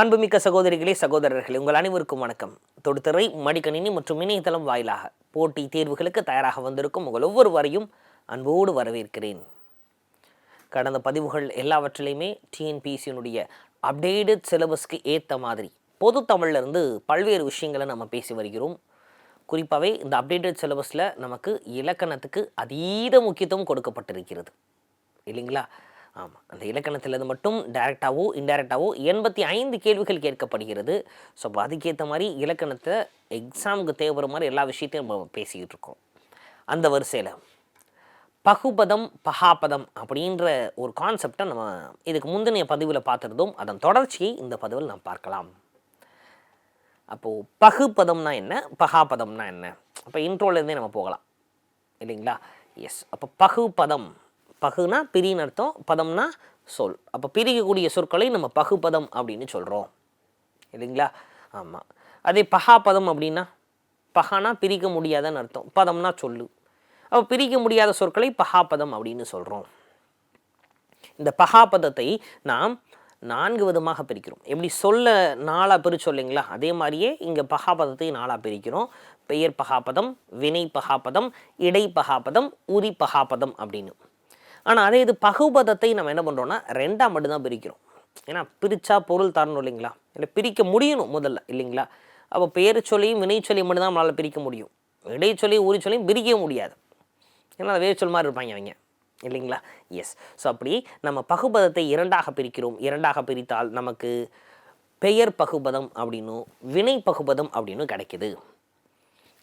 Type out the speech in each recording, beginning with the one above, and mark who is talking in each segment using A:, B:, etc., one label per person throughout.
A: அன்புமிக்க சகோதரிகளே, சகோதரர்களே, உங்கள் அனைவருக்கும் வணக்கம். தொடுதிரை, மடிக்கணினி மற்றும் இணையதளம் வாயிலாக போட்டி தேர்வுகளுக்கு தயாராக வந்திருக்கும் உங்கள் ஒவ்வொருவரையும் அன்போடு வரவேற்கிறேன். கடந்த பதிவுகள் எல்லாவற்றிலையுமே டிஎன்பிஎஸ்சியினுடைய அப்டேட்டட் சிலபஸ்க்கு ஏற்ற மாதிரி பொது தமிழ்லேருந்து பல்வேறு விஷயங்களை நம்ம பேசி வருகிறோம். குறிப்பாகவே இந்த அப்டேட்டட் சிலபஸில் நமக்கு இலக்கணத்துக்கு அதீத முக்கியத்துவம் கொடுக்கப்பட்டிருக்கிறது இல்லைங்களா? ஆமாம், அந்த இலக்கணத்திலிருந்து மட்டும் டைரெக்டாகவோ இன்டைரக்டாகவோ 85 கேள்விகள் கேட்கப்படுகிறது. ஸோ அப்போ அதுக்கேற்ற மாதிரி இலக்கணத்தை எக்ஸாமுக்கு தேவைப்படுற மாதிரி எல்லா விஷயத்தையும் நம்ம பேசிக்கிட்டு இருக்கோம். அந்த வரிசையில் பகுபதம் பகாபதம் அப்படின்ற ஒரு கான்செப்டை நம்ம இதுக்கு முந்தைய பதிவில் பார்த்துருந்தோம். அதன் தொடர்ச்சியை இந்த பதிவில் நாம் பார்க்கலாம். அப்போது பகுபதம்னா என்ன, பகாபதம்னா என்ன, அப்போ இன்ட்ரோலேருந்தே நம்ம போகலாம் இல்லைங்களா? எஸ். அப்போ பகுபதம், பகுனா பிரின்னு அர்த்தம், பதம்னா சொல். அப்போ பிரிக்கக்கூடிய சொற்களை நம்ம பகுபதம் அப்படின்னு சொல்கிறோம் இல்லைங்களா? ஆமாம். அதே பகாபதம் அப்படின்னா, பகானா பிரிக்க முடியாதன்னு அர்த்தம், பதம்னா சொல்லு. அப்போ பிரிக்க முடியாத சொற்களை பகாபதம் அப்படின்னு சொல்கிறோம். இந்த பகாபதத்தை நாம் 4 விதமாக பிரிக்கிறோம். எப்படி சொல்ல 4ஆக பிரிச்சோம் இல்லைங்களா? அதே மாதிரியே இங்கே பகாபதத்தை 4ஆக பிரிக்கிறோம். பெயர் பகாபதம், வினை பகாபதம், இடை பகாபதம், உரி பகாபதம் அப்படின்னு. ஆனால் அதே இது பகுபதத்தை நம்ம என்ன பண்ணுறோன்னா 2ஆக மட்டும்தான் பிரிக்கிறோம். ஏன்னா பிரித்தா பொருள் தரணும் இல்லைங்களா? இல்லை பிரிக்க முடியணும் முதல்ல இல்லைங்களா? அப்போ பெயர் சொல்லியும் வினை சொல்லியும் மட்டும்தான் நம்மளால் பிரிக்க முடியும். இடை சொல்லியும் உரி சொல்லியும் பிரிக்கவே முடியாது. ஏன்னா வேறு சொல் மாதிரி இருப்பாங்க அவங்க இல்லைங்களா? எஸ். ஸோ அப்படி நம்ம பகுபதத்தை 2ஆக பிரிக்கிறோம். 2ஆக பிரித்தால் நமக்கு பெயர் பகுபதம் அப்படின்னும் வினை பகுபதம் அப்படின்னு கிடைக்கிது.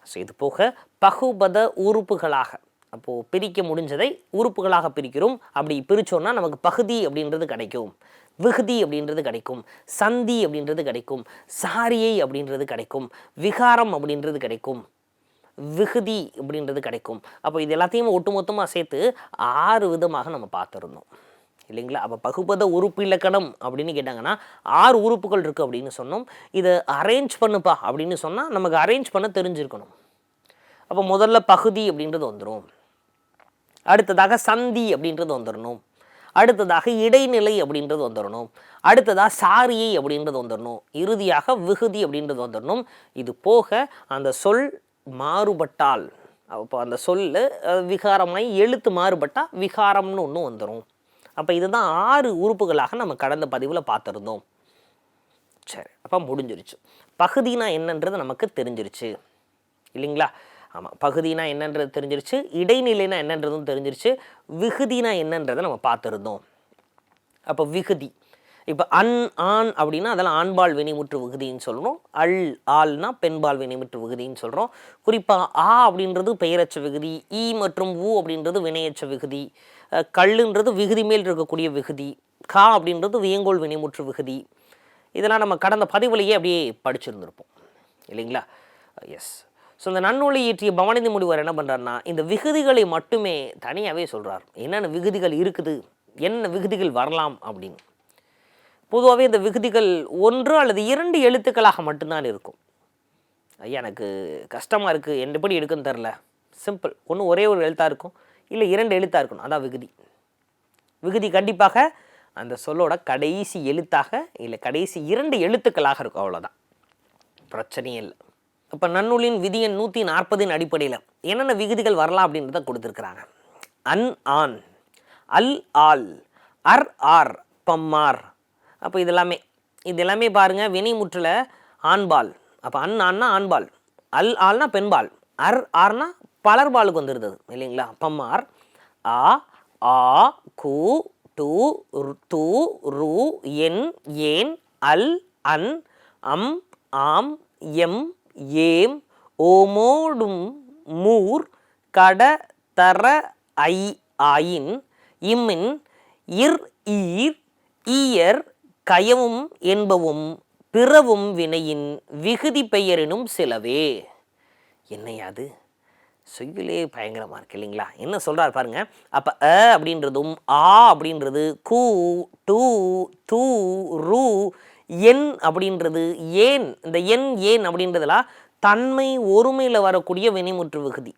A: ஸோ இது போக பகுபத உறுப்புகளாக, அப்போது பிரிக்க முடிஞ்சதை உறுப்புகளாக பிரிக்கிறோம். அப்படி பிரித்தோன்னா நமக்கு பகுதி அப்படின்றது கிடைக்கும், விகுதி அப்படின்றது கிடைக்கும், சந்தி அப்படின்றது கிடைக்கும், சாரியை அப்படின்றது கிடைக்கும், விகாரம் அப்படின்றது கிடைக்கும், விகுதி அப்படின்றது கிடைக்கும். அப்போ இது எல்லாத்தையும் ஒட்டுமொத்தமாக சேர்த்து 6 விதமாக நம்ம பார்த்துருந்தோம் இல்லைங்களா? அப்போ பகுபத உறுப்பு இலக்கணம் அப்படின்னு கேட்டாங்கன்னா 6 உறுப்புகள் இருக்குது அப்படின்னு சொன்னோம். இதை அரேஞ்ச் பண்ணுப்பா அப்படின்னு சொன்னால் நமக்கு அரேஞ்ச் பண்ண தெரிஞ்சிருக்கணும். அப்போ முதல்ல பகுதி அப்படின்றது வந்துடும், அடுத்ததாக சந்தி அப்படின்றது வந்துடணும், அடுத்ததாக இடைநிலை அப்படின்றது வந்துடணும், அடுத்ததாக சாரியை அப்படின்றது வந்துடணும், இறுதியாக விகுதி அப்படின்றது வந்துடணும். இது போக அந்த சொல் மாறுபட்டால், அப்போ அந்த சொல் விகாரமாய் எழுத்து மாறுபட்டால் விகாரம்னு ஒன்று வந்துடும். அப்போ இதுதான் 6 உறுப்புகளாக நம்ம கடந்த பதிவில் பார்த்துருந்தோம். சரி, அப்போ முடிஞ்சிருச்சு. பகுதினா என்னன்றது நமக்கு தெரிஞ்சிருச்சு இல்லைங்களா? ஆமாம், பகுதினா என்னன்றது தெரிஞ்சிருச்சு, இடைநிலைனா என்னன்றதும் தெரிஞ்சிருச்சு, விகுதினா என்னன்றதை நம்ம பார்த்துருந்தோம். அப்போ விகுதி, இப்போ ஆண் அப்படின்னா அதெல்லாம் ஆண்பால் வினைமுற்று விகுதின்னு சொல்கிறோம். ஆள்னா பெண்பால் வினைமுற்று விகுதின்னு சொல்கிறோம். குறிப்பாக அப்படின்றது பெயரச்ச விகுதி, மற்றும் ஊ அப்படின்றது வினையச்ச விகுதி, கல்லுன்றது விகுதி மேல் இருக்கக்கூடிய விகுதி, அப்படின்றது வியங்கோல் வினைமுற்று விகுதி. இதெல்லாம் நம்ம கடந்த பதிவுலையே அப்படியே படிச்சிருந்துருப்போம் இல்லைங்களா? எஸ். ஸோ இந்த நன்னூலை இயற்றிய பவானந்தி முனிவர் என்ன பண்ணுறாருன்னா இந்த விகுதிகளை மட்டுமே தனியாகவே சொல்கிறார். என்னென்ன விகுதிகள் இருக்குது, என்ன விகுதிகள் வரலாம் அப்படின்னு. பொதுவாகவே இந்த விகுதிகள் 1 அல்லது 2 எழுத்துக்களாக மட்டும்தான் இருக்கும். ஐயா எனக்கு கஷ்டமாக இருக்குது, எப்படி எடுக்குன்னு தெரில, சிம்பிள், ஒன்று ஒரே ஒரு எழுத்தாக இருக்கும், இல்லை 2 எழுத்தாக இருக்கணும், அதான் விகுதி. விகுதி கண்டிப்பாக அந்த சொல்லோட கடைசி எழுத்தாக இல்லை கடைசி 2 எழுத்துக்களாக இருக்கும், அவ்வளோதான், பிரச்சனையே இல்லை. இப்போ நன்னூலின் விதி எண் 140 அடிப்படையில் என்னென்ன விகுதிகள் வரலாம் அப்படின்றத கொடுத்துருக்குறாங்க. ஆன், ஆல், ஆர், பம்மார். அப்போ இது எல்லாமே பாருங்கள் வினைமுற்றில் ஆண்பால். அப்போ ஆன்னா ஆண்பால், ஆல்னா பெண்பால், ஆர்னா பலர்பாலுக்கு வந்துடுது இல்லைங்களா? பம்மார், ஆ, கு, டு, து, ரு, ஏன், அன், ஆம், எம், ஏம், ஓமோடும், மூர், கட, தர, ஆயின், இம்மின், ஈர், ஈயர், கயவும் என்பவும் பிறவும் வினையின் விகுதி பெயரினும் சிலவே. என்னையாது சொல்லே பயங்கரமாக இருக்கு இல்லைங்களா? என்ன சொல்கிறார் பாருங்க. அப்போ அப்படின்றதும் அப்படின்றது கு, டு, து, ரு, என் அப்படின்றது ஏன், இந்த ஏன் அப்படின்றதுலாம் தன்மை ஒருமையில் வரக்கூடிய வினைமுற்று விகுதி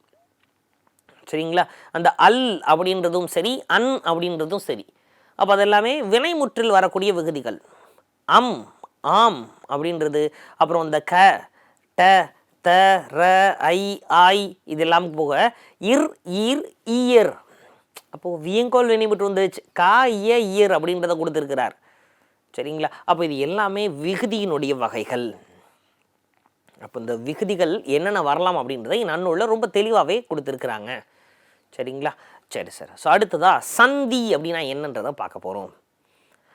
A: சரிங்களா? அந்த அப்படின்றதும் சரி, அப்படின்றதும் சரி. அப்போ அதெல்லாமே வினைமுற்றில் வரக்கூடிய விகுதிகள். ஆம் அப்படின்றது. அப்புறம் இந்த க ட த ர ஐ ஆய் இதெல்லாம் போக இர் ஈர் ஈயர். அப்போது வியங்கோல் வினைமுற்று வந்துருச்சு. கா இய ஈயர் அப்படின்றத கொடுத்துருக்கிறார். சரிங்களா? அப்போ இது எல்லாமே விகுதியினுடைய வகைகள். அப்போ இந்த விகுதிகள் என்னென்ன வரலாம் அப்படின்றதை நன்னூலில் ரொம்ப தெளிவாகவே கொடுத்துருக்குறாங்க. சரிங்களா? சரி சார். ஸோ அடுத்ததாக சந்தி அப்படின்னா என்னன்றதை பார்க்க போகிறோம்.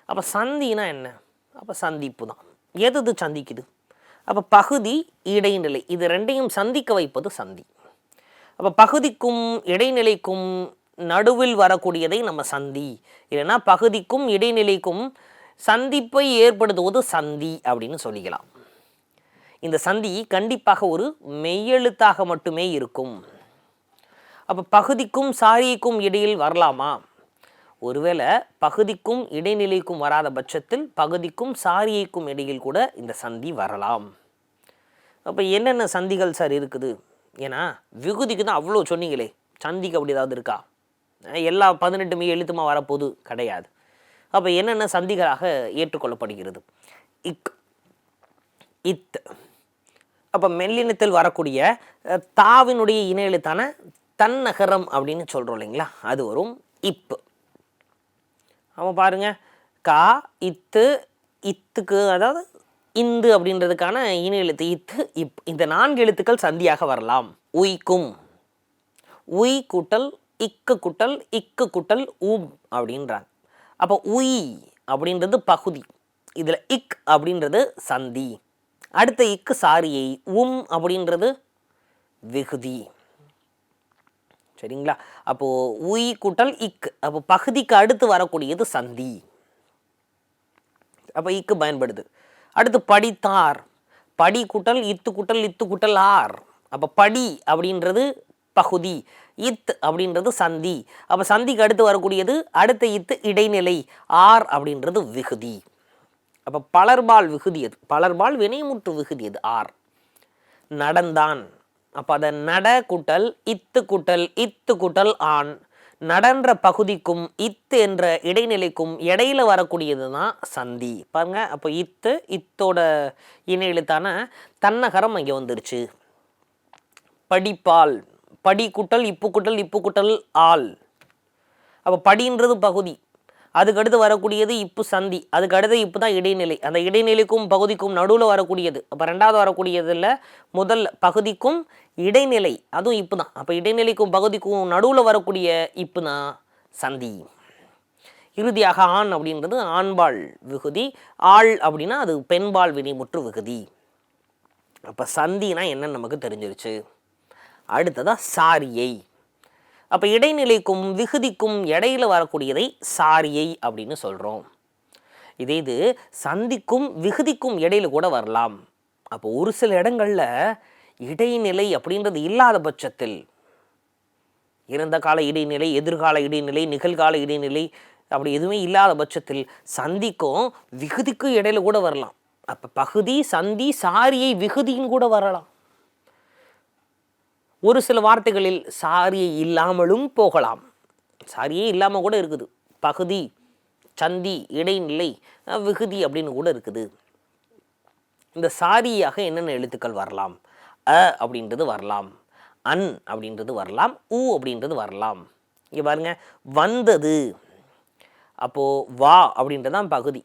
A: அப்போ சந்தினா என்ன? அப்போ சந்திப்பு தான். எது சந்திக்குது? அப்போ பகுதி இடைநிலை இது ரெண்டையும் சந்திக்க வைப்பது சந்தி. அப்போ பகுதிக்கும் இடைநிலைக்கும் நடுவில் வரக்கூடியதை நம்ம சந்தி, இல்லைன்னா பகுதிக்கும் இடைநிலைக்கும் சந்திப்பை ஏற்படுத்துவது சந்தி அப்படின்னு சொல்லிக்கலாம். இந்த சந்தி கண்டிப்பாக ஒரு மெய்யெழுத்தாக மட்டுமே இருக்கும். அப்போ பகுதிக்கும் சாரிக்கும் இடையில் வரலாமா? ஒருவேளை பகுதிக்கும் இடைநிலைக்கும் வராத பட்சத்தில் பகுதிக்கும் சாரியைக்கும் இடையில் கூட இந்த சந்தி வரலாம். அப்போ என்னென்ன சந்திகள் சார் இருக்குது? ஏன்னா விகுதிக்கு தான் அவ்வளோ சொன்னீங்களே, சந்திக்கு அப்படி ஏதாவது இருக்கா? எல்லா 18 மெய் எழுத்துமா வரப்போது கிடையாது. அப்போ என்னென்ன சந்திகளாக ஏற்றுக்கொள்ளப்படுகிறது? இக், இத். அப்போ மெல்லினத்தில் வரக்கூடிய தாவினுடைய இணை எழுத்தான தன்னகரம் அப்படின்னு சொல்கிறோம் இல்லைங்களா, அது வரும் இப்பு. அவன் பாருங்க, கா இத்து, இத்துக்கு அதாவது இந்து அப்படின்றதுக்கான இணை எழுத்து இத்து இப். இந்த 4 எழுத்துக்கள் சந்தியாக வரலாம். உய்க்கும், உய் கூட்டல் இக்கு கூட்டல் இக்கு கூட்டல் உம் அப்படின்றாங்க. அப்போ உய் அப்படின்றது பகுதி, இதில் இக் அப்படின்றது சந்தி. அடுத்த இக்கு சாரியை, உம் அப்படின்றது விகுதி. சரிங்களா? அப்போது உய் கூட்டல் இக், அப்போ பகுதிக்கு அடுத்து வரக்கூடியது சந்தி. அப்போ இக்கு பயன்படுது. அடுத்து படித்தார், படி கூட்டல் இத்து கூட்டல் இத்து கூட்டல் ஆர். அப்போ படி அப்படின்றது பகுதி, இத் அப்படின்றது சந்தி. அப்போ சந்திக்கு அடுத்து வரக்கூடியது அடுத்த இத்து இடைநிலை, ஆர் அப்படின்றது விகுதி. அப்போ பலர்பால் விகுதி அது, பலர்பால் வினைமுற்று விகுதி அது ஆர். நடந்தான், அப்போ அதை நட கூட்டல் இத்து கூட்டல் இத்து கூட்டல் ஆண். நடன்ற பகுதிக்கும் இத்து என்ற இடைநிலைக்கும் இடையில வரக்கூடியது தான் சந்தி. பாருங்க, அப்போ இத்து இத்தோட இணை எழுத்தான தன்னகரம் இங்கே வந்துருச்சு. படிப்பால், படி கூட்டல் இப்பு கூட்டல் இப்பு கூட்டல் ஆள். அப்போ படின்றது பகுதி, அதுக்கடுத்து வரக்கூடியது இப்பு சந்தி, அதுக்கு அடுத்து இப்பு தான் இடைநிலை. அந்த இடைநிலைக்கும் பகுதிக்கும் நடுவில் வரக்கூடியது. அப்போ ரெண்டாவது வரக்கூடியதில் முதல் பகுதிக்கும் இடைநிலை, அதுவும் இப்பு தான். அப்போ இடைநிலைக்கும் பகுதிக்கும் நடுவில் வரக்கூடிய இப்பு தான் சந்தி. இறுதியாக ஆண் அப்படின்றது ஆண்பால் விகுதி, ஆள் அப்படின்னா அது பெண்பால் வினைமுற்று விகுதி. அப்போ சந்தினா என்னன்னு நமக்கு தெரிஞ்சிருச்சு. அடுத்ததாக சாரியை. அப்போ இடைநிலைக்கும் விகுதிக்கும் இடையில வரக்கூடியதை சாரியை அப்படின்னு சொல்கிறோம். இதே இது சந்திக்கும் விகுதிக்கும் இடையில கூட வரலாம். அப்போ ஒரு சில இடங்களில் இடைநிலை அப்படின்றது இல்லாத பட்சத்தில், இறந்த கால இடைநிலை, எதிர்கால இடைநிலை, நிகழ்கால இடைநிலை அப்படி எதுவுமே இல்லாத பட்சத்தில் சந்திக்கும் விகுதிக்கும் இடையில கூட வரலாம். அப்போ பகுதி சந்தி சாரியை விகுதியும் கூட வரலாம். ஒரு சில வார்த்தைகளில் சாரியை இல்லாமலும் போகலாம். சாரியே இல்லாமல் கூட இருக்குது. பகுதி, சந்தி, இடைநிலை, விகுதி அப்படின்னு கூட இருக்குது. இந்த சாரியாக என்னென்ன எழுத்துக்கள் வரலாம்? அ அப்படின்றது வரலாம், அன் அப்படின்றது வரலாம், உ அப்படின்றது வரலாம். இங்கே பாருங்க, வந்தது, அப்போது வா அப்படின்றதான் பகுதி.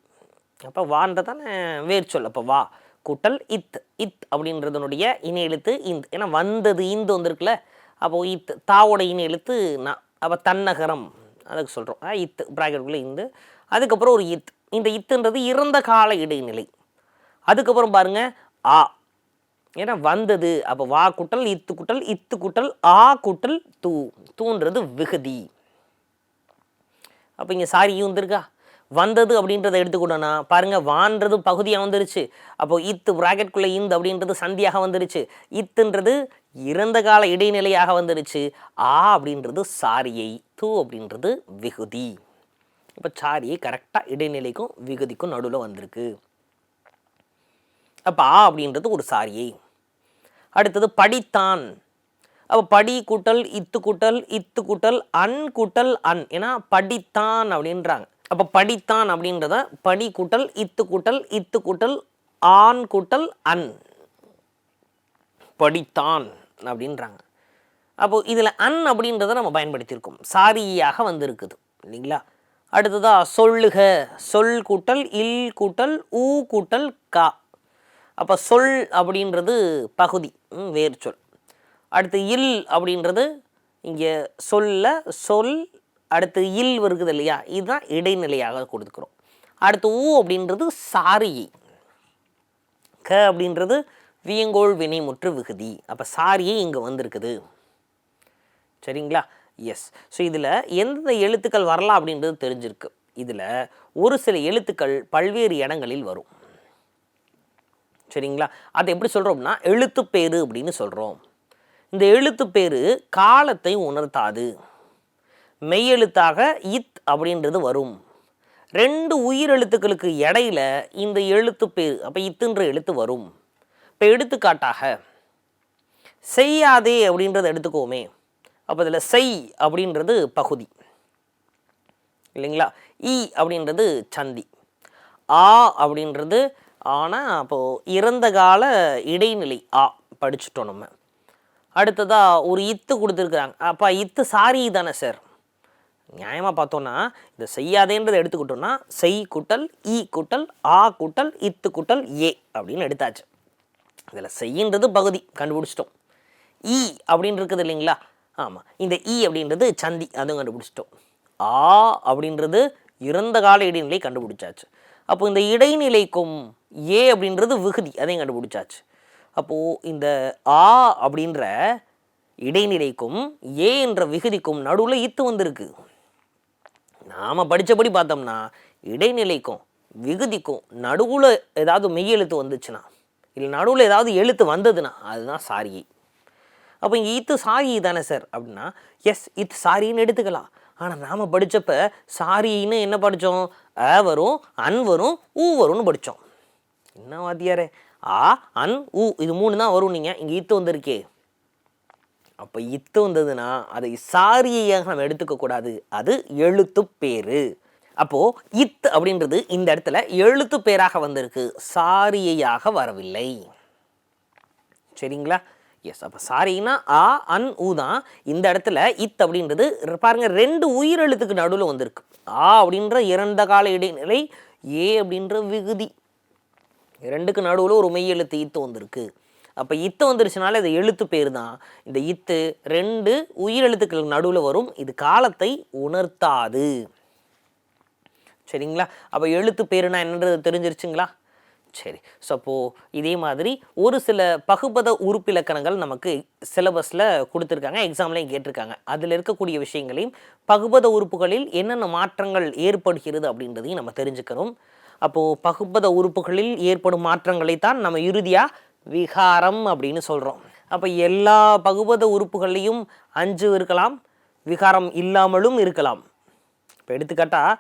A: அப்போ வான்றதானே வேர் சொல். அப்போ வா கூட்டல் இத், இத் அப்படின்றதனுடைய இணை எழுத்து இந்த். ஏன்னா வந்தது இந்து வந்திருக்குல்ல, அப்போது இத் தாவோட இணை எழுத்து நான். அப்போ தன்னகரம் அதுக்கு சொல்கிறோம். இத்து ப்ராக்கெட்டுக்குள்ளே இந்து, அதுக்கப்புறம் ஒரு இத். இந்த இத்துன்றது இறந்த கால இடைநிலை. அதுக்கப்புறம் பாருங்க ஆ, ஏன்னா வந்தது, அப்போ வா கூட்டல் இத்து கூட்டல் இத்து கூட்டல் ஆ கூட்டல் தூ, தூன்றது விகுதி. அப்போ இங்கே சாரியும் வந்துருக்கா. வந்தது அப்படின்றத எடுத்துக்கூடனா பாருங்க, வான்றது பகுதியாக வந்துருச்சு. அப்போ இத்து ப்ராக்கெட்குள்ளே இந்து அப்படின்றது சந்தியாக வந்துருச்சு. இத்துன்றது இறந்த கால இடைநிலையாக வந்துருச்சு. ஆ அப்படின்றது சாரியை, தூ அப்படின்றது விகுதி. இப்போ சாரியை கரெக்டாக இடைநிலைக்கும் விகுதிக்கும் நடுவில் வந்திருக்கு. அப்போ ஆ அப்படின்றது ஒரு சாரியை. அடுத்தது படித்தான். அப்போ படி கூட்டல் இத்து கூட்டல் இத்து கூட்டல் அன் கூட்டல் அன், ஏன்னா படித்தான் அப்படின்றாங்க. அப்போ படித்தான் அப்படின்றத படி கூட்டல் இத்து கூட்டல் இத்து கூட்டல் ஆண் கூட்டல் அன், படித்தான் அப்படின்றாங்க. அப்போது இதில் அன் அப்படின்றத நம்ம பயன்படுத்தியிருக்கோம், சாரியாக வந்திருக்குது இல்லைங்களா. அடுத்ததாக சொல்லுக, சொல் கூட்டல் இல் கூட்டல் ஊ கூட்டல் கா. அப்போ சொல் அப்படின்றது பகுதி, வேர் சொல். அடுத்து இல் அப்படின்றது இங்கே சொல்ல சொல், அடுத்து இல் வருகுது இல்லையா, இதுதான் இடைநிலையாக கொடுத்துக்கிறோம். அடுத்து ஊ அப்படின்றது சாரியை, க அப்படின்றது வியங்கோள் வினைமுற்று விகுதி. அப்போ சாரியை இங்கே வந்திருக்குது சரிங்களா. எஸ். ஸோ இதில் எந்த எழுத்துக்கள் வரலாம் அப்படின்றது தெரிஞ்சிருக்கு. இதில் ஒரு சில எழுத்துக்கள் பல்வேறு இடங்களில் வரும் சரிங்களா. அதை எப்படி சொல்கிறோம்னா எழுத்துப்பேரு அப்படின்னு சொல்கிறோம். இந்த எழுத்துப்பேரு காலத்தை உணர்த்தாது. மெய்யெழுத்தாக இத் அப்படின்றது வரும். 2 உயிரெழுத்துக்களுக்கு இடையில இந்த எழுத்துப்பேரு, அப்போ இத்துன்ற எழுத்து வரும். இப்போ எடுத்துக்காட்டாக செய்யாதே அப்படின்றத எடுத்துக்கோமே. அப்போ இதில் செய் அப்படின்றது பகுதி இல்லைங்களா. இ அப்படின்றது சந்தி. ஆ அப்படின்றது ஆனால் அப்போது இறந்த கால இடைநிலை ஆ படிச்சுட்டோம் நம்ம. அடுத்ததாக ஒரு இத்து கொடுத்துருக்குறாங்க. அப்போ இத்து சாரி தானே சார். நியாயமாக பார்த்தோன்னா இந்த செய்யாதேன்றதை எடுத்துக்கிட்டோன்னா செய் கூட்டல் இ கூட்டல் ஆ கூட்டல் இத்து கூட்டல் ஏ அப்படின்னு எடுத்தாச்சு. இதில் செய்யின்றது பகுதி கண்டுபிடிச்சிட்டோம். இ அப்படின்னு இருக்குது இல்லைங்களா. ஆமாம், இந்த இ அப்படின்றது சந்தி, அதுவும் கண்டுபிடிச்சிட்டோம். ஆ அப்படின்றது இறந்த கால இடைநிலை கண்டுபிடிச்சாச்சு. அப்போ இந்த இடைநிலைக்கும் ஏ அப்படின்றது விகுதி, அதையும் கண்டுபிடிச்சாச்சு. அப்போது இந்த ஆ அப்படின்ற இடைநிலைக்கும் ஏ என்ற விகுதிக்கும் நடுவில் இத்து வந்திருக்கு. நாம் படித்தபடி பார்த்தோம்னா இடைநிலைக்கும் விகுதிக்கும் நடுவில் ஏதாவது மெய்யெழுத்து வந்துச்சுன்னா, இல்லை நடுவில் ஏதாவது எழுத்து வந்ததுன்னா அதுதான் சாரியை. அப்போ இங்கே இத்து சாரி தானே சார் அப்படின்னா எஸ், இத்து சாரின்னு எடுத்துக்கலாம். ஆனால் நாம் படித்தப்ப சாரின்னு என்ன படித்தோம், அ வரும், அன் வரும், ஊ வரும்னு படித்தோம். என்ன வாத்தியாரே, ஆ அன் ஊ இது 3 தான் வரும், நீங்கள் இங்கே இத்து வந்திருக்கே. அப்போ இத்து வந்ததுன்னா அதை சாரியையாக நம்ம எடுத்துக்கக்கூடாது, அது எழுத்து பேரு. அப்போது இத் அப்படின்றது இந்த இடத்துல எழுத்து பேராக வந்திருக்கு, சாரியையாக வரவில்லை சரிங்களா. எஸ். அப்போ சாரின்னா ஆ அன் ஊ தான். இந்த இடத்துல இத் அப்படின்றது பாருங்கள் 2 உயிரெழுத்துக்கு நடுவில் வந்திருக்கு. ஆ அப்படின்ற இறந்த கால இடைநிலை, ஏ அப்படின்ற விகுதி, 2க்கு நடுவில் ஒரு மெய் எழுத்து இத்து வந்திருக்கு. அப்போ இத்து வந்துருச்சுனால இது எழுத்து பேர் தான். இந்த இத்து 2 உயிரெழுத்துக்களுக்கு நடுவில் வரும், இது காலத்தை உணர்த்தாது சரிங்களா. அப்போ எழுத்து பேருனா என்னன்றது தெரிஞ்சிருச்சுங்களா. சரி. ஸோ அப்போது இதே மாதிரி ஒரு சில பகுபத உறுப்பிலக்கணங்கள் நமக்கு சிலபஸில் கொடுத்துருக்காங்க, எக்ஸாம்லையும் கேட்டிருக்காங்க. அதில் இருக்கக்கூடிய விஷயங்களையும் பகுபத உறுப்புகளில் என்னென்ன மாற்றங்கள் ஏற்படுகிறது அப்படின்றதையும் நம்ம தெரிஞ்சுக்கணும். அப்போது பகுபத உறுப்புகளில் ஏற்படும் மாற்றங்களை தான் நம்ம இறுதியாக விகாரம் அப்படின்னு சொல்கிறோம். அப்போ எல்லா பகுபத உறுப்புகள்லையும் 5 இருக்கலாம், விகாரம் இல்லாமலும் இருக்கலாம். இப்போ எடுத்துக்காட்டால்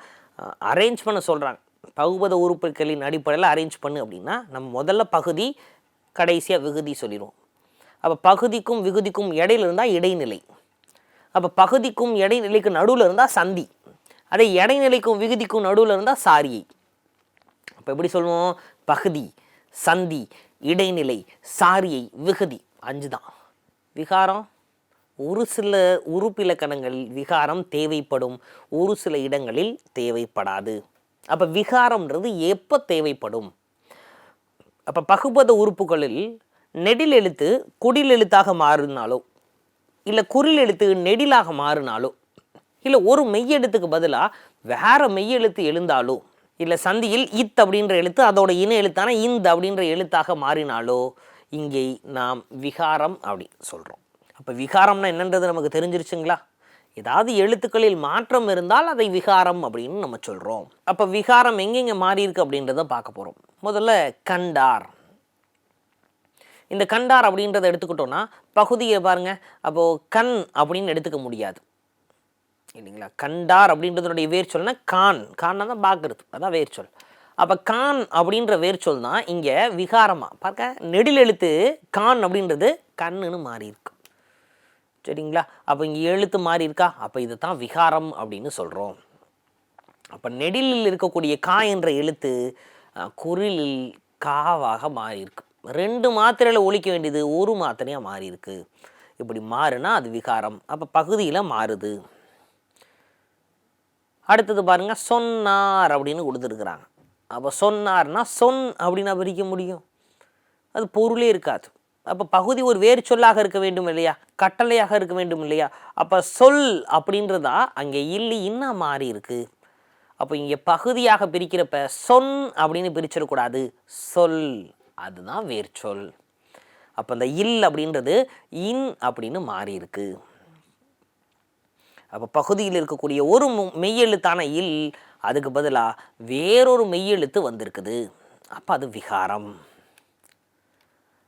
A: அரேஞ்ச் பண்ண சொல்கிறாங்க, பகுபத உறுப்புகளின் அடிப்படையில் அரேஞ்ச் பண்ணு அப்படின்னா நம்ம முதல்ல பகுதி, கடைசியாக விகுதி சொல்லிடுவோம். அப்போ பகுதிக்கும் விகுதிக்கும் இடையில இருந்தால் இடைநிலை, அப்போ பகுதிக்கும் இடைநிலைக்கு நடுவில் இருந்தால் சந்தி, அதே இடைநிலைக்கும் விகுதிக்கும் நடுவில் இருந்தால் சாரியை. அப்போ எப்படி சொல்லுவோம், பகுதி, சந்தி, இடைநிலை, சாரியை, விகுதி 5 தான். விகாரம் ஒரு சில உறுப்பிலக்கணங்களில் விகாரம் தேவைப்படும், ஒரு சில இடங்களில் தேவைப்படாது. அப்போ விகாரம்ன்றது எப்போ தேவைப்படும், அப்போ பகுபத உறுப்புகளில் நெடில் எழுத்து குடில் எழுத்தாக மாறினாலோ, இல்லை குறில் எழுத்து நெடிலாக மாறினாலோ, இல்லை ஒரு மெய்யெழுத்துக்கு பதிலாக வேற மெய்யெழுத்து எழுந்தாலோ, இல்லை சந்தியில் இத் அப்படின்ற எழுத்து அதோட இன எழுத்தான இந்த அப்படின்ற எழுத்தாக மாறினாலோ இங்கே நாம் விகாரம் அப்படி சொல்கிறோம். அப்போ விகாரம்னா என்னன்றது நமக்கு தெரிஞ்சிருச்சுங்களா. ஏதாவது எழுத்துக்களில் மாற்றம் இருந்தால் அதை விகாரம் அப்படின்னு நம்ம சொல்கிறோம். அப்போ விகாரம் எங்கெங்கே மாறி இருக்கு அப்படின்றத பார்க்க போகிறோம். முதல்ல கண்டார். இந்த கண்டார் அப்படின்றத எடுத்துக்கிட்டோன்னா பகுதியை பாருங்கள், அப்போது கண் அப்படின்னு எடுத்துக்க முடியாது இல்லைங்களா. கண்டார் அப்படின்றதுடைய வேர்ச்சொல்னா கான், கான்னா தான் பார்க்குறது, அதான் வேர்ச்சொல். அப்போ கான் அப்படின்ற வேர்ச்சொல் தான் இங்கே விகாரமாக பார்க்க நெடில் எழுத்து கான் அப்படின்றது கண்ணுன்னு மாறி இருக்கு சரிங்களா. அப்போ இங்கே எழுத்து மாறி இருக்கா, அப்போ இதை தான் விகாரம் அப்படின்னு சொல்கிறோம். அப்போ நெடிலில் இருக்கக்கூடிய கா என்ற எழுத்து குறிலில் காவாக மாறி இருக்கு. 2 மாத்திரையில் ஒலிக்க வேண்டியது 1 மாத்திரையாக மாறி இருக்கு. இப்படி மாறுனா அது விகாரம். அப்போ பகுதியில் மாறுது. அடுத்தது பாருங்க, சொன்னார் அப்படின்னு கொடுத்துருக்குறாங்க. அப்போ சொன்னார்னா சொன் அப்படின்னா பிரிக்க முடியும்? அது பொருளே இருக்காது. அப்போ பகுதி ஒரு வேறு சொல்லாக இருக்க வேண்டும் இல்லையா, கட்டளையாக இருக்க வேண்டும் இல்லையா. அப்போ சொல் அப்படின்றதா அங்கே இல்லை, இன்னும் மாறி இருக்கு. அப்போ இங்கே பகுதியாக பிரிக்கிறப்ப சொன் அப்படின்னு பிரிச்சிடக்கூடாது, சொல், அதுதான் வேர் சொல். அப்போ இந்த இல் அப்படின்றது இன் அப்படின்னு மாறி இருக்கு. அப்போ பகுதியில் இருக்கக்கூடிய ஒரு மெய்யெழுத்தான இல் அதுக்கு பதிலாக வேறொரு மெய்யெழுத்து வந்திருக்குது. அப்போ அது விகாரம்.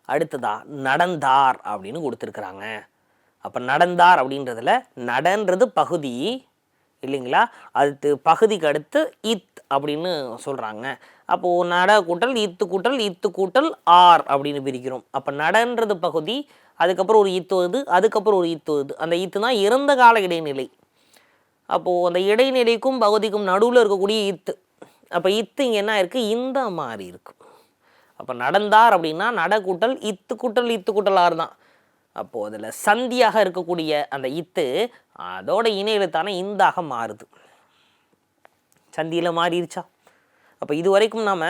A: அடுத்ததா நடந்தார் அப்படின்னு கொடுத்துருக்குறாங்க. அப்போ நடந்தார் அப்படின்றதுல நடன்றது பகுதி இல்லைங்களா, அது பகுதிக்கு அடுத்து இத் அப்படின்னு சொல்கிறாங்க. அப்போது நட கூட்டல் இத்து கூட்டல் இத்து கூட்டல் ஆர் அப்படின்னு பிரிக்கிறோம். அப்போ நடன்றது பகுதி, அதுக்கப்புறம் ஒரு இத்து வருது, அதுக்கப்புறம் ஒரு இத்து வருது. அந்த இத்து தான் இறந்த கால இடைநிலை. அப்போது அந்த இடைநிலைக்கும் பகுதிக்கும் நடுவில் இருக்கக்கூடிய இத்து. அப்போ இத்து இங்கே என்ன இருக்குது, இந்த மாதிரி இருக்குது. அப்போ நடந்தார் அப்படின்னா நட கூட்டல் இத்து கூட்டல் ஆர் தான். அப்போது அதில் சந்தியாக இருக்கக்கூடிய அந்த இத்து அதோட இணை எழுத்தான இந்தாக மாறுது. சந்தியில் மாறிடுச்சா? அப்போ இது வரைக்கும் நாம்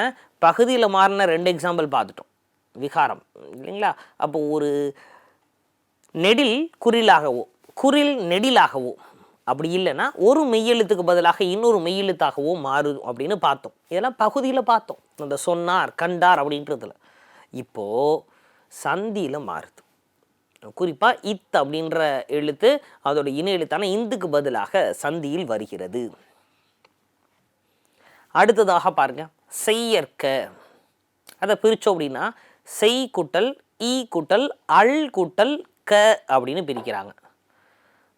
A: பகுதியில் மாறின 2 எக்ஸாம்பிள் பார்த்துட்டோம், விகாரம் இல்லைங்களா. அப்போ ஒரு நெடில் குறிலாகவோ குறில் நெடிலாகவோ அப்படி இல்லைன்னா ஒரு மெய்யெழுத்துக்கு பதிலாக இன்னொரு மெய்யெழுத்தாகவோ மாறும் அப்படின்னு பார்த்தோம். இதெல்லாம் பகுதியில் பார்த்தோம், அந்த சொன்னார் கண்டார் அப்படின்றதுல. இப்போது சந்தியில் மாறுது. குறிப்பாக இத் அப்படின்ற எழுத்து அதோட இணை எழுத்தான இந்துக்கு பதிலாக சந்தியில் வருகிறது. அடுத்ததாக பாருங்க, செய்யற்க. அதை பிரித்தோம் அப்படின்னா செய் கூட்டல் ஈ கூட்டல் அல் கூட்டல் க அப்படின்னு பிரிக்கிறாங்க.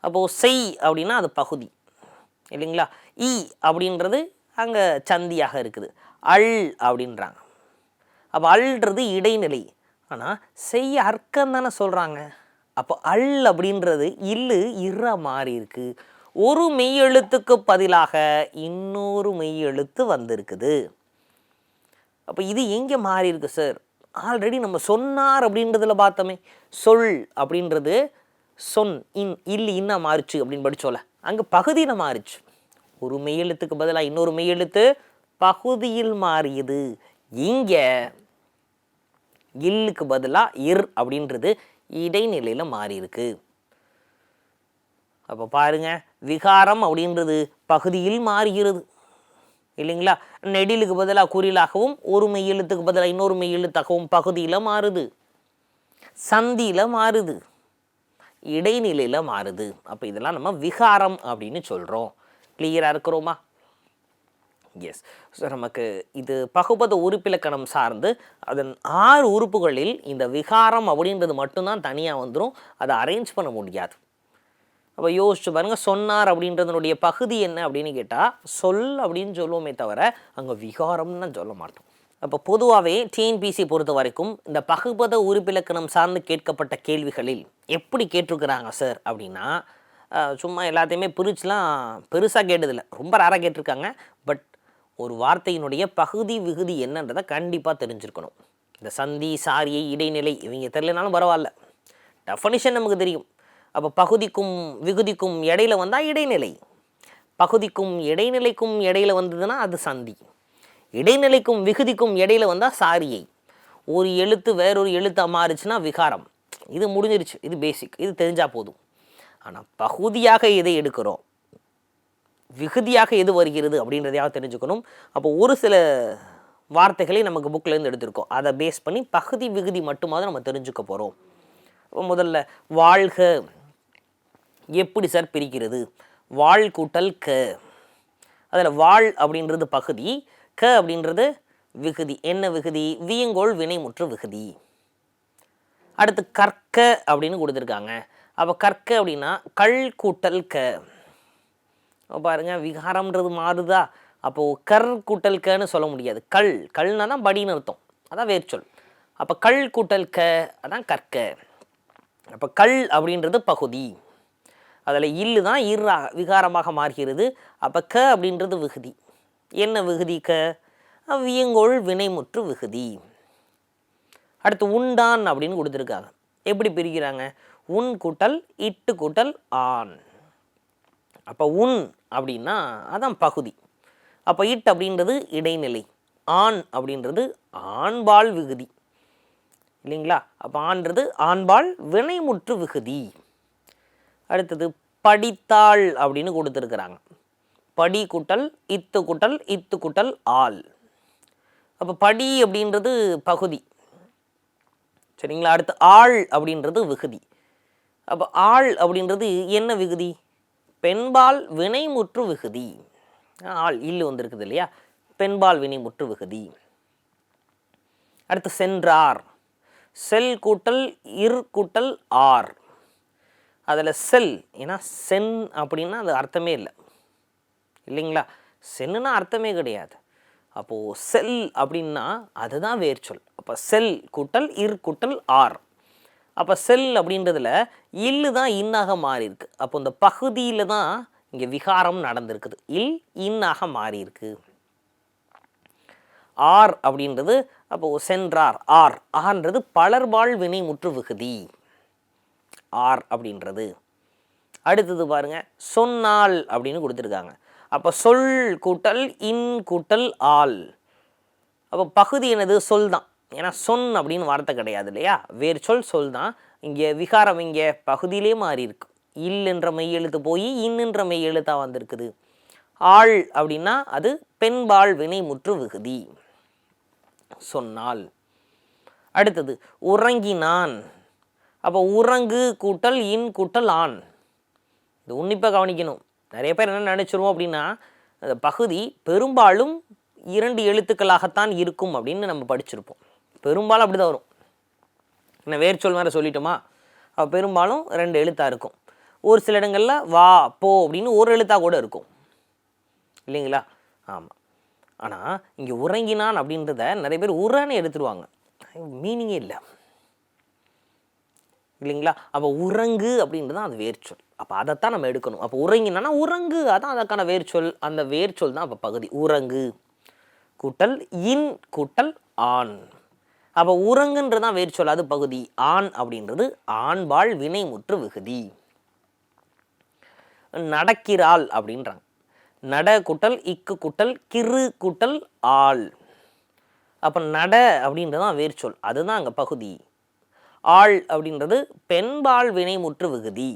A: அப்போது செய் அப்படின்னா அது பகுதி இல்லைங்களா, ஈ அப்படின்றது அங்கே சந்தியாக இருக்குது, அல் அப்படின்றாங்க. அப்போ அல்ன்றது இடைநிலை, ஆனால் செய்ய அர்க்கம் தானே சொல்கிறாங்க. அப்போ அல் அப்படின்றது இல்லு இற மாறி இருக்கு. ஒரு மெய்யெழுத்துக்கு பதிலாக இன்னொரு மெய்யெழுத்து வந்திருக்குது. அப்போ இது எங்கே மாறி இருக்கு சார்? ஆல்ரெடி நம்ம சொன்னார் அப்படின்றதுல பார்த்தோமே, சொல் அப்படின்றது சொன் இன் இல்லு இன்ன மாறிச்சு அப்படின்னு படிச்சோல, அங்கே பகுதியில் மாறிச்சு. ஒரு மெய்யெழுத்துக்கு பதிலாக இன்னொரு மெய்யெழுத்து பகுதியில் மாறியது. இங்கே இல்லுக்கு பதிலாக இர் அப்படின்றது இடைநிலையில் மாறி இருக்கு. அப்போ பாருங்க, விகாரம் அப்படின்றது பகுதியில் மாறுகிறது இல்லைங்களா. நெடிலுக்கு பதிலாக குறிலாகவும் ஒரு மெய்யெழுத்துக்கு பதிலாக இன்னொரு மெய்யெழுத்தாகவும் பகுதியில் மாறுது, சந்தியில் மாறுது, இடைநிலையில் மாறுது. அப்போ இதெல்லாம் நம்ம விகாரம் அப்படின்னு சொல்கிறோம். கிளியராக இருக்கிறோமா? எஸ். ஸோ நமக்கு இது பகுபத உறுப்பிலக்கணம் சார்ந்து அதன் 6 உறுப்புகளில் இந்த விகாரம் அப்படின்றது மட்டும்தான் தனியாக வந்துடும், அதை அரேஞ்ச் பண்ண முடியாது. அப்போ யோசிச்சு பாருங்கள், சொன்னார் அப்படின்றதனுடைய பகுதி என்ன அப்படின்னு கேட்டால் சொல் அப்படின்னு சொல்லுவோமே தவிர அங்கே விகாரம்னு சொல்ல மாட்டோம். அப்போ பொதுவாகவே டிஎன்பிசி பொறுத்த வரைக்கும் இந்த பகுபத உறுப்பிலக்கணம் சார்ந்து கேட்கப்பட்ட கேள்விகளில் எப்படி கேட்டிருக்கிறாங்க சார் அப்படின்னா, சும்மா எல்லாத்தையுமே பிரிச்சுலாம் பெருசாக கேட்டதில்லை, ரொம்ப ரேராக கேட்டிருக்காங்க. பட் ஒரு வார்த்தையினுடைய பகுதி விகுதி என்னன்றதை கண்டிப்பாக தெரிஞ்சிருக்கணும். இந்த சந்தி சாரியை இடைநிலை இவங்க தெரியலனாலும் பரவாயில்ல, டெஃபனிஷன் நமக்கு தெரியும். அப்போ பகுதிக்கும் விகுதிக்கும் இடையில வந்தால் இடைநிலை, பகுதிக்கும் இடைநிலைக்கும் இடையில வந்ததுன்னா அது சந்தி, இடைநிலைக்கும் விகுதிக்கும் இடையில வந்தால் சாரியை, ஒரு எழுத்து வேறொரு எழுத்தாக மாறுச்சுன்னா விகாரம். இது முடிஞ்சிருச்சு, இது பேசிக், இது தெரிஞ்சால் போதும். ஆனால் பகுதியாக எதை எடுக்கிறோம், விகுதியாக எது வருகிறது அப்படின்றதையாக தெரிஞ்சுக்கணும். அப்போ ஒரு சில வார்த்தைகளை நமக்கு புக்கிலேருந்து எடுத்திருக்கோம், அதை பேஸ் பண்ணி பகுதி விகுதி மட்டுமாவது நம்ம தெரிஞ்சுக்க போகிறோம். இப்போ முதல்ல வாழ்க எப்படி சார் பிரிக்கிறது? வாழ் கூட்டல் க. அதில் வாழ் அப்படின்றது பகுதி, க அப்படின்றது விகுதி. என்ன விகுதி? வியங்கோள் வினைமுற்று விகுதி. அடுத்து கற்க அப்படின்னு கொடுத்துருக்காங்க. அப்போ கற்க அப்படின்னா கள் கூட்டல் க. பாருங்க, விகாரம்ன்றது மாறுதா? அப்போது கர் கூட்டல் கன்னு சொல்ல முடியாது. கல்னா தான் படின்னு அர்த்தம், அதான் வேர்ச்சொல். அப்போ கள் கூட்டல் க அதான் கற்க. அப்போ கல் அப்படின்றது பகுதி, அதில் இல்லு தான் விகாரமாக மாறுகிறது. அப்போ க அப்படின்றது விகுதி. என்ன விகுதி? க வியங்கோள் வினைமுற்று விகுதி. அடுத்து உண்டான் அப்படின்னு கொடுத்துருக்காங்க. எப்படி பிரிக்கிறாங்க? உன் கூட்டல் இட்டு கூட்டல் ஆண். அப்போ உன் அப்படின்னா அதான் பகுதி. அப்போ இட் அப்படின்றது இடைநிலை, ஆண் அப்படின்றது ஆண்பால் விகுதி இல்லைங்களா? அப்போ ஆண்றது ஆண்பால் வினைமுற்று விகுதி. அடுத்தது படித்தாள் அப்படின்னு கொடுத்துருக்குறாங்க. படி கூட்டல் இத்து கூட்டல் இத்து கூட்டல் ஆள். அப்போ படி அப்படின்றது பகுதி சரிங்களா? அடுத்து ஆள் அப்படின்றது விகுதி. அப்போ ஆள் அப்படின்றது என்ன விகுதி? பெண்பால் வினைமுற்று விகுதி. ஆள் இல்லு வந்திருக்குது இல்லையா? பெண்பால் வினைமுற்று விகுதி. அடுத்து சென்றார். செல் கூட்டல் இர் கூட்டல் ஆர். அதில் செல் ஏன்னா சென் அப்படின்னா அது அர்த்தமே இல்லை இல்லைங்களா? சென்னுனா அர்த்தமே கிடையாது. அப்போது செல் அப்படின்னா அதுதான் வேர்ச்சொல். அப்போ செல் கூட்டல் இர் கூட்டல் ஆர். அப்போ செல் அப்படின்றதுல இல்லு தான் இன்னாக மாறி இருக்கு. அப்போ இந்த பகுதியில் தான் இங்கே விகாரம் நடந்திருக்குது. இல் இன்னாக மாறி இருக்கு. ஆர் அப்படின்றது அப்போது சென்றார். ஆர் ஆர்ன்றது பலர்பால் வினைமுற்று விகுதி. ஆர் அப்படின்றது. அடுத்தது பாருங்க, சொன்னால் அப்படின்னு கொடுத்துருக்காங்க. அப்போ சொல் கூட்டல் இன் கூட்டல் ஆள். அப்போ பகுதி என்னது? சொல் தான். ஏன்னா சொன் அப்படின்னு வார்த்தை கிடையாது இல்லையா? வேறு சொல் தான். இங்கே விகாரம் இங்கே பகுதியிலே மாறி இருக்கு. இல் என்ற மெய்யெழுத்து போய் இன்னென்ற மெய்யெழுத்தாக வந்திருக்குது. ஆள் அப்படின்னா அது பெண்பால் வினைமுற்று விகுதி. சொன்னால். அடுத்தது உறங்கினான். அப்போ உறங்கு கூட்டல் இன் கூட்டல் ஆண். இது உன்னிப்பாக கவனிக்கணும். நிறைய பேர் என்ன நினச்சிருவோம் அப்படின்னா அந்த பகுதி பெரும்பாலும் 2 எழுத்துக்களாகத்தான் இருக்கும் அப்படின்னு நம்ம படிச்சிருப்போம். பெரும்பாலும் அப்படி தான் வரும். என்ன வேர்ச்சொல் வேறு சொல்லிட்டோமா? அப்போ பெரும்பாலும் 2 எழுத்தாக இருக்கும். ஒரு சில இடங்களில் வா போ அப்படின்னு ஒரு எழுத்தாக கூட இருக்கும் இல்லைங்களா? ஆமாம். ஆனால் இங்கே உறங்கினான் அப்படின்றத நிறைய பேர் உரன்னு எடுத்துருவாங்க. மீனிங்கே இல்லை இல்லைங்களா? அப்போ உறங்கு அப்படின்றது தான் அது வேர்ச்சொல். அப்போ அதைத்தான் நம்ம எடுக்கணும். அப்போ உறங்கினா உறங்கு, அதான் அதற்கான வேர்ச்சொல். அந்த வேர்ச்சொல் தான் அப்போ பகுதி. உறங்கு கூட்டல் இன் கூட்டல் ஆண். அப்போ உறங்குன்றதான் வேர்ச்சொல், அது பகுதி. ஆண் அப்படின்றது ஆண்பால் வினைமுற்று விகுதி. நடக்கிறாள் அப்படின்றாங்க. நட கூட்டல் இக்கு கூட்டல் கிரு கூட்டல் ஆள். அப்போ நட அப்படின்றதான் வேர்ச்சொல், அதுதான் அங்கே பகுதி. ஆள் அப்படின்றது பெண்பால் வினைமுற்று விகுதி.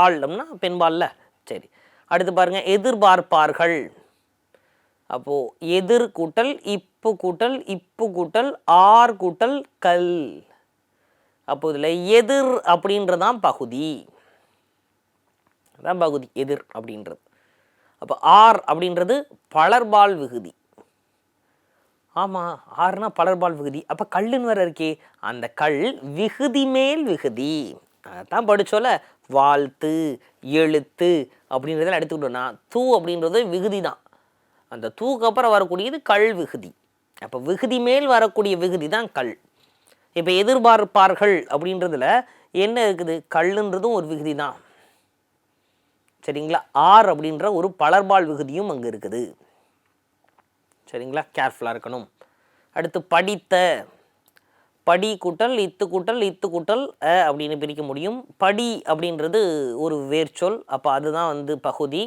A: ஆள்னா பெண்பால்ல. சரி, அடுத்து பாருங்க, எதிர்பார்ப்பார்கள். அப்போ எதிர் கூட்டல் இப்பு கூட்டல் இப்பு கூட்டல் ஆர் கூட்டல் கல். அப்போ இதில் எதிர் அப்படின்றதான் பகுதி. அதான் பகுதி எதிர் அப்படின்றது. அப்போ ஆர் அப்படின்றது பலர்பால் விகுதி. ஆமாம், ஆறுனா பலர்பால் விகுதி. அப்போ கல்லுன்னு வேற இருக்கே, அந்த கல் விகுதி மேல் விகுதி. அதான் படிச்சோல, வாழ்த்து எழுத்து அப்படின்றதெல்லாம் எடுத்துக்கிட்டோம்னா தூ அப்படின்றது விகுதி தான். அந்த தூக்கு அப்புறம் வரக்கூடியது கல் விகுதி. அப்போ விகுதி மேல் வரக்கூடிய விகுதி தான் கல். இப்போ எதிர்பார்ப்பார்கள் அப்படின்றதுல என்ன இருக்குது? கல்லுன்றதும் ஒரு விகுதி தான் சரிங்களா? ஆர் அப்படின்ற ஒரு பலர்பால் விகுதியும் அங்கே இருக்குது சரிங்களா? கேர்ஃபுல்லாக இருக்கணும். அடுத்து படித்த. படி கூட்டல் இத்து கூட்டல் இத்து கூட்டல் அப்படின்னு பிரிக்க முடியும். படி அப்படின்றது ஒரு வேர்ச்சொல். அப்போ அதுதான் வந்து பகுதி.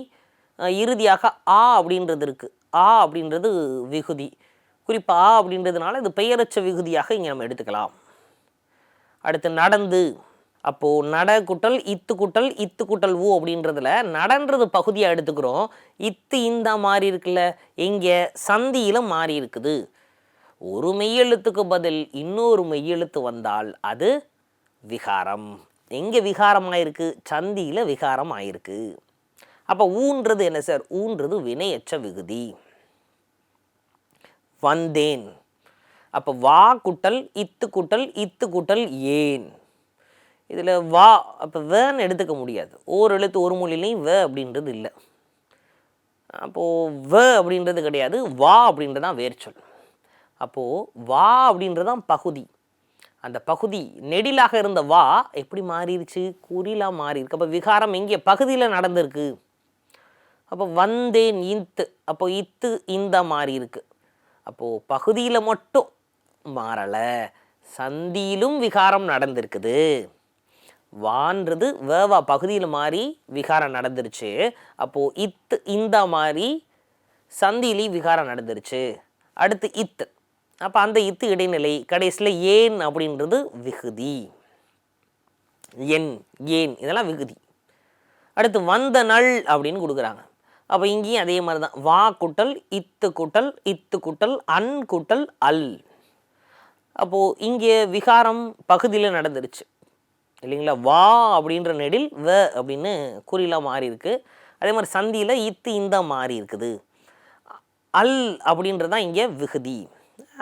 A: இறுதியாக ஆ அப்படின்றது இருக்குது. ஆ அப்படின்றது விகுதி. குறிப்பாக ஆ அப்படின்றதுனால இது பெயரச்ச விகுதியாக இங்கே நம்ம எடுத்துக்கலாம். அடுத்து நடந்து. அப்போது நட கூட்டல் இத்து கூட்டல் இத்து கூட்டல் ஊ அப்படின்றதுல நடன்றது பகுதியாக எடுத்துக்கிறோம். இத்து இந்த மாறி இருக்குல்ல, எங்கே சந்தியில் மாறி இருக்குது. ஒரு மெய்யெழுத்துக்கு பதில் இன்னொரு மெய்யெழுத்து வந்தால் அது விகாரம். எங்கே விகாரம் ஆயிருக்கு? சந்தியில் விகாரம் ஆயிருக்கு. அப்போ ஊன்றது என்ன சார்? ஊன்றது வினையற்ற விகுதி. வந்தேன். அப்போ வா கூட்டல் இத்து கூட்டல் இத்து கூட்டல் ஏன். இதில் வா அப்போ வேன்னு எடுத்துக்க முடியாது. ஓர் எழுத்து ஒரு மொழிலையும் வே அப்படின்றது இல்லை. அப்போது வே அப்படின்றது கிடையாது, வா அப்படின்றது தான் வேர்ச்சொல். அப்போது வா அப்படின்றது தான் பகுதி. அந்த பகுதி நெடிலாக இருந்த வா எப்படி மாறிடுச்சு? குறிலாக மாறியிருக்கு. அப்போ விகாரம் எங்கே? பகுதியில் நடந்திருக்கு. அப்போ வந்தேன் இத்து. அப்போ இத்து இந்த மாறி இருக்கு. அப்போது பகுதியில் மட்டும் மாறலை, சந்தியிலும் விகாரம் நடந்திருக்குது. வான்றது வேவா பகுதியில் மாறி விகாரம் நடந்துருச்சு. அப்போது இத்து இந்த மாதிரி சந்தியிலையும் விகாரம் நடந்துருச்சு. அடுத்து இத்து, அப்போ அந்த இத்து இடைநிலை, கடைசியில் ஏன் அப்படின்றது விகுதி. என் ஏன் இதெல்லாம் விகுதி. அடுத்து வந்த நள் அப்படின்னு கொடுக்குறாங்க. அப்போ இங்கேயும் அதே மாதிரி தான், வா கூட்டல் இத்து கூட்டல் அன் கூட்டல் அல். அப்போது இங்கே விகாரம் பகுதியில் நடந்துருச்சு இல்லைங்களா. வா அப்படின்ற நெடில் வ அப்படின்னு குறிலாம் மாறி இருக்கு. அதே மாதிரி சந்தியில் இத்து இந்த மாறி இருக்குது. அல் அப்படின்றதான் இங்கே விகுதி.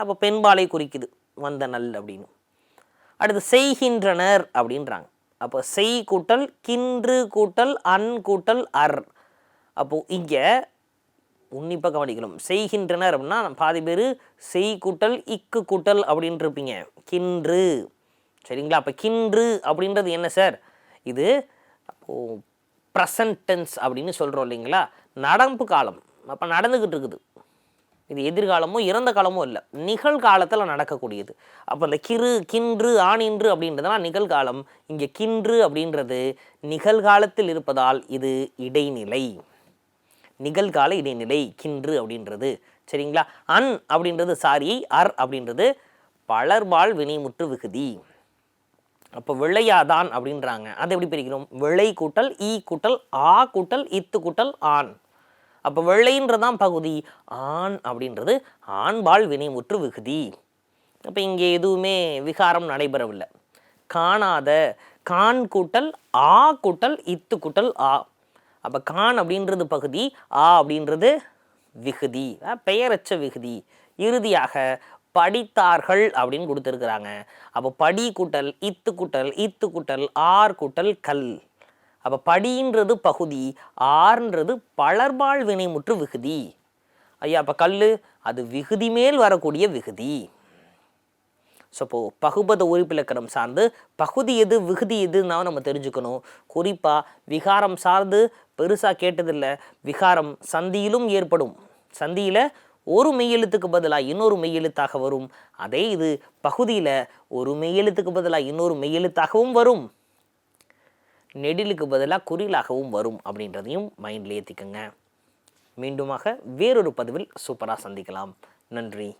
A: அப்போ பெண்பாலை குறிக்குது வந்த நல் அப்படின்னு. அடுத்து செய்கின்றனர் அப்படின்றாங்க. அப்போ செய் கூட்டல் கின்று கூட்டல் அன் கூட்டல் அர். அப்போது இங்கே உன்னிப்பாக கவனிக்கணும். செய்கின்றனர் அப்படின்னா பாதி பேர் செய் கூட்டல் இக்கு கூட்டல் அப்படின்ட்டு இருப்பீங்க, கின்று. சரிங்களா. அப்போ கின்று அப்படின்றது என்ன சார்? இது அப்போது ப்ரெசன்ட் டென்ஸ் அப்படின்னு சொல்கிறோம் இல்லைங்களா, நடப்பு காலம். அப்போ நடந்துக்கிட்டு இருக்குது. இது எதிர்காலமோ இறந்த காலமோ இல்லை, நிகழ்காலத்தில் நடக்கக்கூடியது. அப்போ இந்த கின்று ஆணின்று அப்படின்றதுலாம் நிகழ்காலம். இங்கே கின்று அப்படின்றது நிகழ்காலத்தில் இருப்பதால் இது இடைநிலை, நிகழ்கால இடைநிலை கின்று அப்படின்றது. சரிங்களா. அன் அப்படின்றது சாரி, அர் அப்படின்றது பலர்பால் வினைமுற்று விகுதி. அப்போ விளையாதான் அப்படின்றாங்க. அதை எப்படி பிரிக்கிறோம்? விளை கூட்டல் ஈ கூட்டல் ஆ கூட்டல் இத்து கூட்டல் ஆண். அப்போ வெள்ளைன்றதான் பகுதி, ஆண் அப்படின்றது ஆண்பால் வினைமுற்று விகுதி. அப்போ இங்கே எதுவுமே விகாரம் நடைபெறவில்லை. காணாத, கான் கூட்டல் ஆ கூட்டல் இத்து கூட்டல் ஆ. அப்போ கான் அப்படின்றது பகுதி, ஆ அப்படின்றது விகுதி, பெயரச்ச விகுதி. இறுதியாக படித்தார்கள் அப்படின்னு கொடுத்துருக்குறாங்க. அப்போ படி கூட்டல் இத்து கூட்டல் ஆர் கூட்டல் கல். அப்போ படின்றது பகுதி, ஆர்ன்றது பலர்பால் வினைமுற்று விகுதி. ஐயா அப்போ கல் அது விகுதி மேல் வரக்கூடிய விகுதி. ஸோ இப்போது பகுபத உறுப்பிலக்கணம் சார்ந்து பகுதி எது விகுதி எதுன்னா நம்ம தெரிஞ்சுக்கணும். குறிப்பாக விகாரம் சார்ந்து பெருசாக கேட்டதில்லை. விகாரம் சந்தியிலும் ஏற்படும். சந்தியில் ஒரு மெய்யெழுத்துக்கு பதிலாக இன்னொரு மெய்யெழுத்தாக வரும். அதே இது பகுதியில் ஒரு மெய்யெழுத்துக்கு பதிலாக இன்னொரு மெய்யெழுத்தாகவும் வரும், நெடிலுக்கு பதிலாக குறிலாகவும் வரும் அப்படின்றதையும் மைண்டில் ஏற்றிக்கங்க. மீண்டுமாக வேறொரு பதிவில் சூப்பராக சந்திக்கலாம். நன்றி.